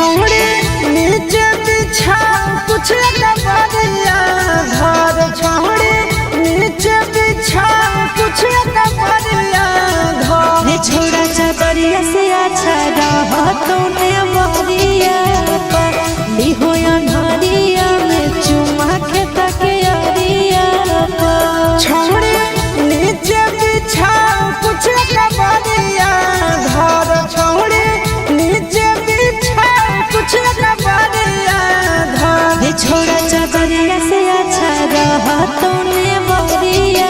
छौड़ी नीचे बिछा कुछ कबरिया घर छौड़ी नीचे बिछा कुछ कबरिया घर छोड़ा चादरिया से अच्छा रहा तूने मोरिया पर लिहो अन्हारिया में चुमा के तकिया पर छौड़ी नीचे बिछा कुछ कबरिया घर छौड़ी नीचे बिछा कुछ कबरिया घर छोड़ा चादरिया से अच्छा रहा तूने मोरिया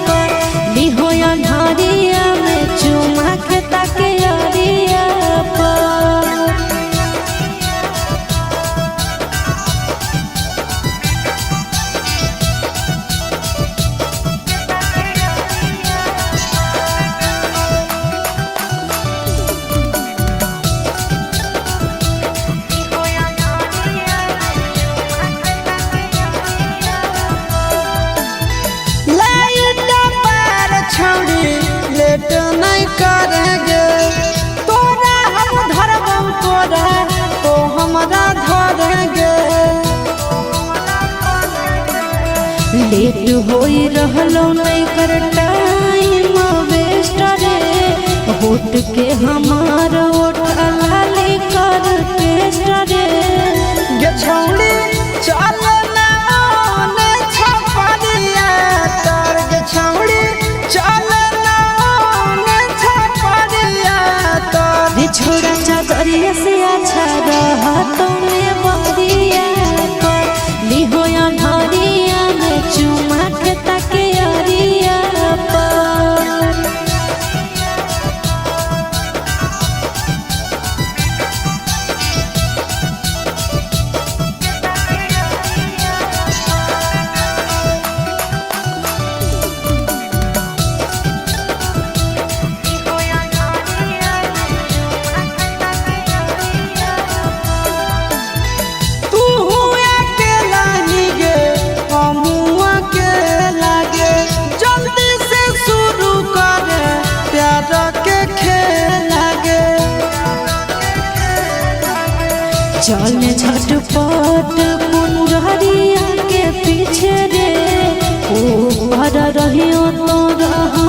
पर लिहो अन्हारिया में चुमा के तकिया पर छौड़ी लेट नहीं करेंगे तोरा हम धरबम तोरा तो हमरा धरेंगे लेट होई रहलो नहीं कर टाइम वेस्ट रे होट के हमार ओठ लाली कर टेस्ट रे गे छौड़ी चल ना ओने छपरिया तर गे छौड़ी चल ना ओने छपरिया तर छोड़ा चादरिया से अच्छा रहा तूने मोरिया पर लिहो अन्हारिया में चुमा के तकिया पर तू अकेला ही गे हमहू अकेला गे जल्दी से शुरू करे प्यार के खेला गे चल झटपट मुनरिया के पीछे रे ऊपर रहियो तो रहा